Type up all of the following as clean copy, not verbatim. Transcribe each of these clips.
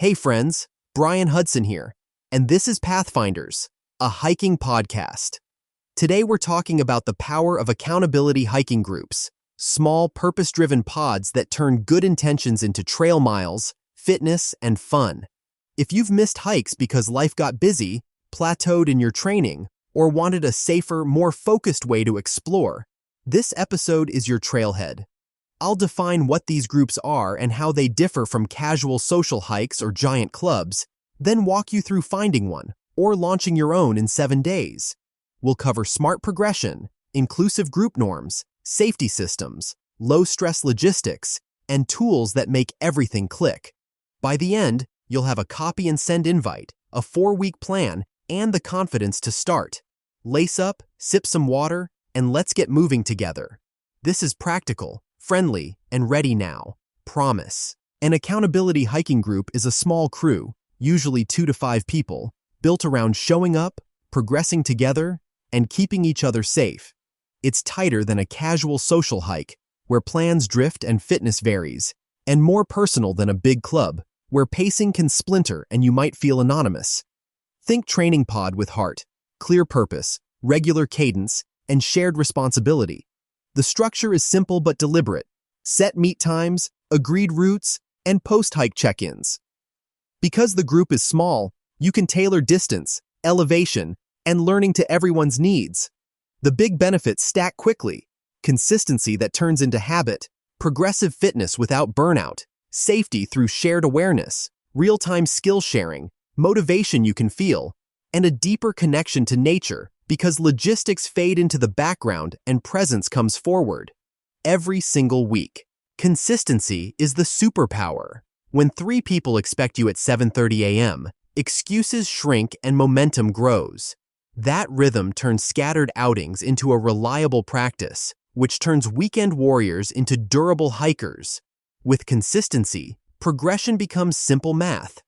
Hey friends, Brian Hudson here, and this is Pathfinders, a hiking podcast. Today we're talking about the power of accountability hiking groups, small purpose-driven pods that turn good intentions into trail miles, fitness, and fun. If you've missed hikes because life got busy, plateaued in your training, or wanted a safer, more focused way to explore, this episode is your trailhead. I'll define what these groups are and how they differ from casual social hikes or giant clubs, then walk you through finding one or launching your own in 7 days. We'll cover smart progression, inclusive group norms, safety systems, low-stress logistics, and tools that make everything click. By the end, you'll have a copy and send invite, a 4-week plan, and the confidence to start. Lace up, sip some water, and let's get moving together. This is practical, friendly, and ready now. Promise. An accountability hiking group is a small crew, usually 2 to 5 people, built around showing up, progressing together, and keeping each other safe. It's tighter than a casual social hike, where plans drift and fitness varies, and more personal than a big club, where pacing can splinter and you might feel anonymous. Think training pod with heart, clear purpose, regular cadence, and shared responsibility. The structure is simple but deliberate. Set meet times, agreed routes, and post-hike check-ins. Because the group is small, you can tailor distance, elevation, and learning to everyone's needs. The big benefits stack quickly: consistency that turns into habit, progressive fitness without burnout, safety through shared awareness, real-time skill sharing, motivation you can feel, and a deeper connection to nature because logistics fade into the background and presence comes forward. Every single week. Consistency is the superpower. When 3 people expect you at 7:30 a.m., excuses shrink and momentum grows. That rhythm turns scattered outings into a reliable practice, which turns weekend warriors into durable hikers. With consistency, progression becomes simple math.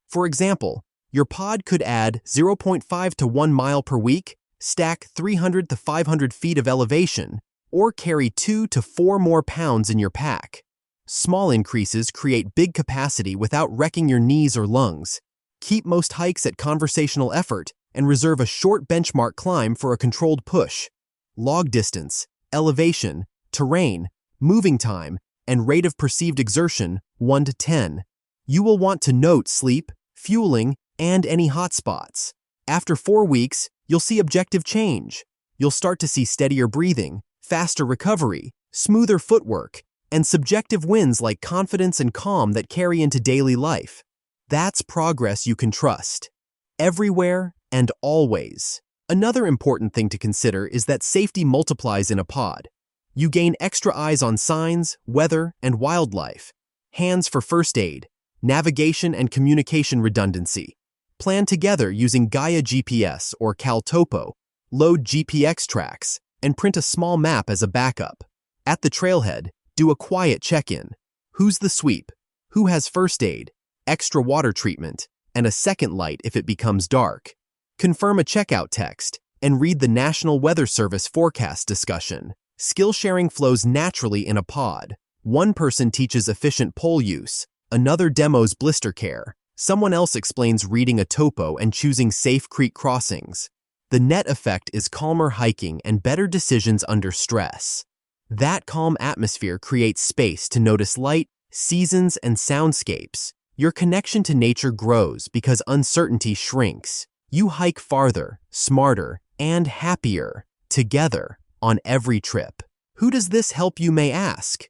For example, your pod could add 0.5 to 1 mile per week, stack 300 to 500 feet of elevation, or carry 2 to 4 more pounds in your pack. Small increases create big capacity without wrecking your knees or lungs. Keep most hikes at conversational effort and reserve a short benchmark climb for a controlled push. Log distance, elevation, terrain, moving time, and rate of perceived exertion 1 to 10. You will want to note sleep, fueling, and any hotspots. After 4 weeks, you'll see objective change. You'll start to see steadier breathing, faster recovery, smoother footwork, and subjective wins like confidence and calm that carry into daily life. That's progress you can trust. Everywhere and always. Another important thing to consider is that safety multiplies in a pod. You gain extra eyes on signs, weather, and wildlife. Hands for first aid, navigation and communication redundancy. Plan together using Gaia GPS or CalTopo, load GPX tracks, and print a small map as a backup. At the trailhead, do a quiet check-in. Who's the sweep? Who has first aid, extra water treatment, and a second light if it becomes dark? Confirm a checkout text and read the National Weather Service forecast discussion. Skill sharing flows naturally in a pod. One person teaches efficient pole use, another demos blister care. Someone else explains reading a topo and choosing safe creek crossings. The net effect is calmer hiking and better decisions under stress. That calm atmosphere creates space to notice light, seasons, and soundscapes. Your connection to nature grows because uncertainty shrinks. You hike farther, smarter, and happier, together, on every trip. Who does this help, you may ask?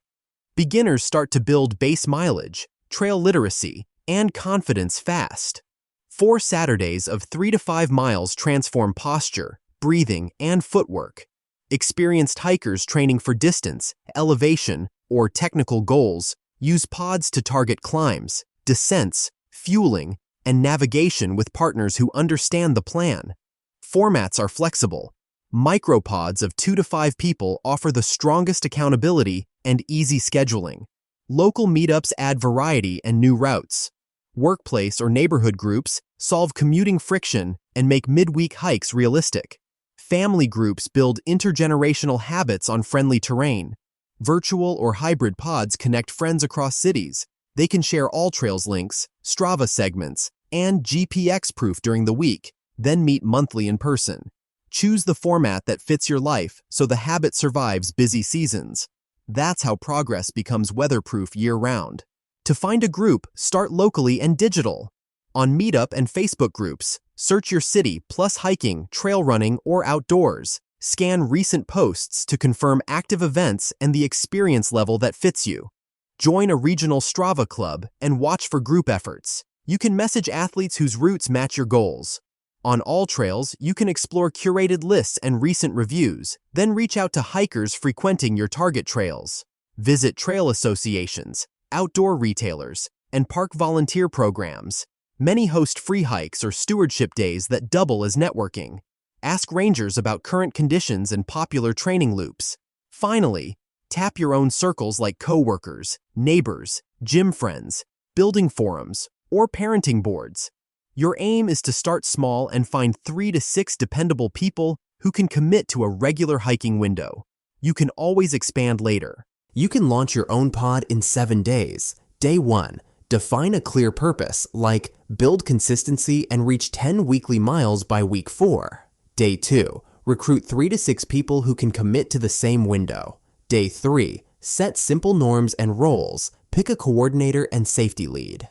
Beginners start to build base mileage, trail literacy, and confidence fast. 4 Saturdays of 3 to 5 miles transform posture, breathing, and footwork. Experienced hikers training for distance, elevation, or technical goals use pods to target climbs, descents, fueling, and navigation with partners who understand the plan. Formats are flexible. Micropods of 2 to 5 people offer the strongest accountability and easy scheduling. Local meetups add variety and new routes. Workplace or neighborhood groups solve commuting friction and make midweek hikes realistic. Family groups build intergenerational habits on friendly terrain. Virtual or hybrid pods connect friends across cities, They can share all trails links, Strava segments, and GPX proof during the week, then meet monthly in person. Choose the format that fits your life so the habit survives busy seasons. That's how progress becomes weatherproof year-round. To find a group, start locally and digital. On Meetup and Facebook groups, search your city plus hiking, trail running, or outdoors. Scan recent posts to confirm active events and the experience level that fits you. Join a regional Strava club and watch for group efforts. You can message athletes whose routes match your goals. On all trails, you can explore curated lists and recent reviews, then reach out to hikers frequenting your target trails. Visit trail associations, outdoor retailers, and park volunteer programs. Many host free hikes or stewardship days that double as networking. Ask rangers about current conditions and popular training loops. Finally, tap your own circles like coworkers, neighbors, gym friends, building forums, or parenting boards. Your aim is to start small and find 3 to 6 dependable people who can commit to a regular hiking window. You can always expand later. You can launch your own pod in 7 days. Day 1. Define a clear purpose, like build consistency and reach 10 weekly miles by week 4. Day 2. Recruit 3 to 6 people who can commit to the same window. Day 3. Set simple norms and roles. Pick a coordinator and safety lead.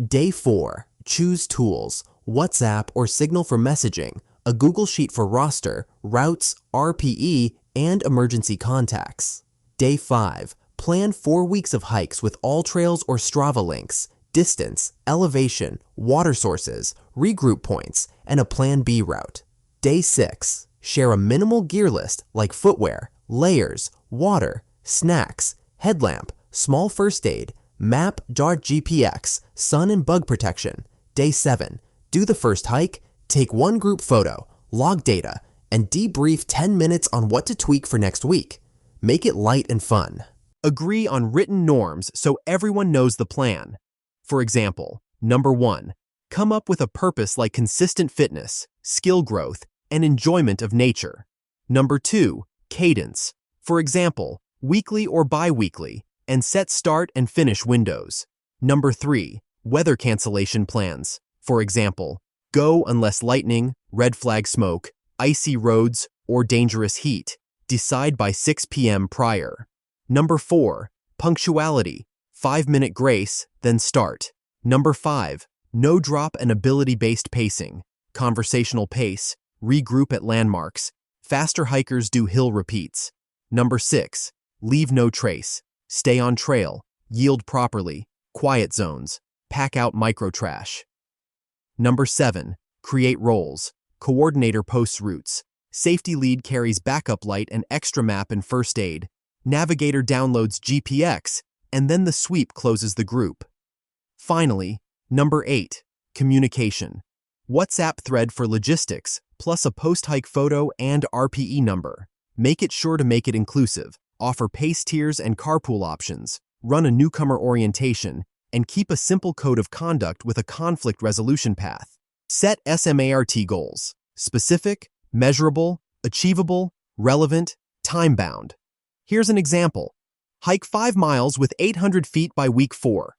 Day 4. Choose tools, WhatsApp or Signal for messaging, a Google Sheet for roster, routes, RPE, and emergency contacts. Day 5. Plan 4 weeks of hikes with all trails or Strava links, distance, elevation, water sources, regroup points, and a Plan B route. Day 6. Share a minimal gear list like footwear, layers, water, snacks, headlamp, small first aid, map, dart GPX, sun and bug protection. Day 7. Do the first hike, take one group photo, log data, and debrief 10 minutes on what to tweak for next week. Make it light and fun. Agree on written norms so everyone knows the plan. For example, number 1. Come up with a purpose like consistent fitness, skill growth, and enjoyment of nature. Number 2. Cadence. For example, weekly or bi-weekly, and set start and finish windows. Number 3. Weather cancellation plans. For example, go unless lightning, red flag smoke, icy roads, or dangerous heat. Decide by 6 p.m. prior. Number 4. Punctuality. 5-minute grace, then start. Number 5. No drop and ability-based pacing. Conversational pace. Regroup at landmarks. Faster hikers do hill repeats. Number 6. Leave no trace. Stay on trail. Yield properly. Quiet zones. Pack out micro-trash. Number 7. Create roles. Coordinator posts routes. Safety lead carries backup light and extra map and first aid. Navigator downloads GPX, and then the sweep closes the group. Finally, number 8. Communication. WhatsApp thread for logistics, plus a post-hike photo and RPE number. Make it sure to make it inclusive. Offer pace tiers and carpool options. Run a newcomer orientation, and keep a simple code of conduct with a conflict resolution path. Set SMART goals. Specific, measurable, achievable, relevant, time-bound. Here's an example. Hike 5 miles with 800 feet by week 4.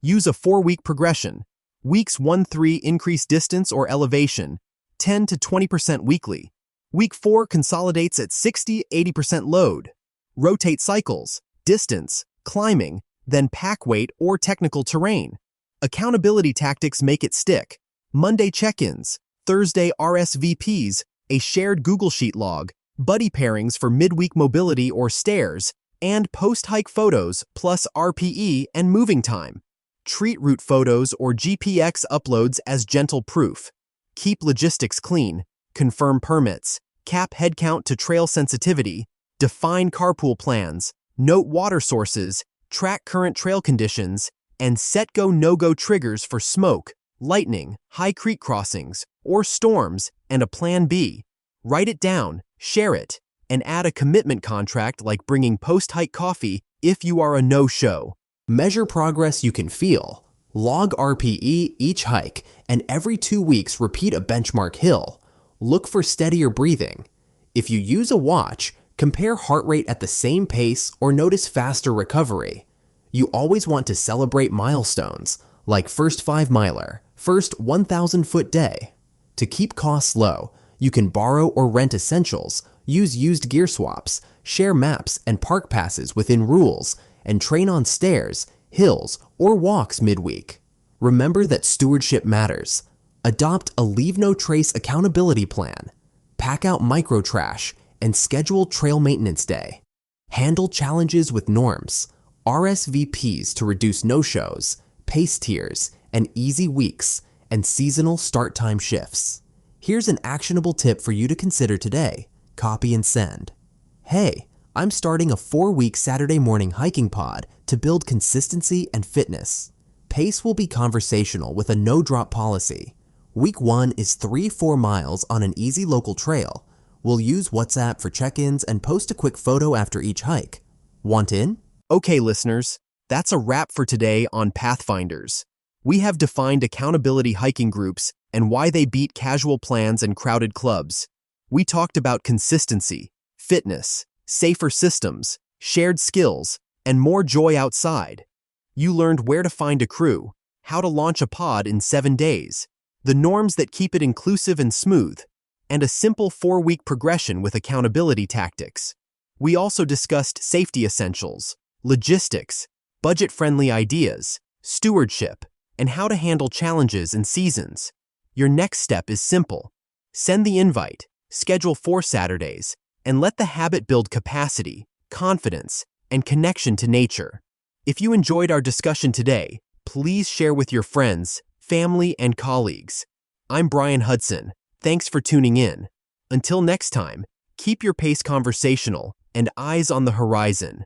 Use a 4-week progression. Weeks 1-3 increase distance or elevation, 10 to 20% weekly. Week 4 consolidates at 60-80% load. Rotate cycles, distance, climbing, then pack weight or technical terrain. Accountability tactics make it stick. Monday check-ins, Thursday RSVPs, a shared Google Sheet log, buddy pairings for midweek mobility or stairs, and post-hike photos plus RPE and moving time. Treat route photos or GPX uploads as gentle proof. Keep logistics clean, confirm permits, cap headcount to trail sensitivity, define carpool plans, note water sources, track current trail conditions, and set go-no-go triggers for smoke, lightning, high creek crossings, or storms, and a plan B. Write it down, share it, and add a commitment contract like bringing post-hike coffee if you are a no-show. Measure progress you can feel. Log RPE each hike, and every 2 weeks repeat a benchmark hill. Look for steadier breathing. If you use a watch, compare heart rate at the same pace or notice faster recovery. You always want to celebrate milestones, like first 5-miler, first 1,000-foot day. To keep costs low, you can borrow or rent essentials, use used gear swaps, share maps and park passes within rules, and train on stairs, hills, or walks midweek. Remember that stewardship matters. Adopt a leave no trace accountability plan. Pack out micro trash and schedule trail maintenance day. Handle challenges with norms, RSVPs to reduce no-shows, pace tiers, and easy weeks, and seasonal start time shifts. Here's an actionable tip for you to consider today. Copy and send. Hey, I'm starting a 4-week Saturday morning hiking pod to build consistency and fitness. Pace will be conversational with a no-drop policy. Week 1 is 3-4 miles on an easy local trail. We'll use WhatsApp for check-ins and post a quick photo after each hike. Want in? Okay, listeners, that's a wrap for today on Pathfinders. We have defined accountability hiking groups and why they beat casual plans and crowded clubs. We talked about consistency, fitness, safer systems, shared skills, and more joy outside. You learned where to find a crew, how to launch a pod in 7 days, the norms that keep it inclusive and smooth, and a simple 4-week progression with accountability tactics. We also discussed safety essentials, logistics, budget-friendly ideas, stewardship, and how to handle challenges and seasons. Your next step is simple. Send the invite, schedule 4 Saturdays, and let the habit build capacity, confidence, and connection to nature. If you enjoyed our discussion today, please share with your friends, family, and colleagues. I'm Brian Hudson. Thanks for tuning in. Until next time, keep your pace conversational and eyes on the horizon.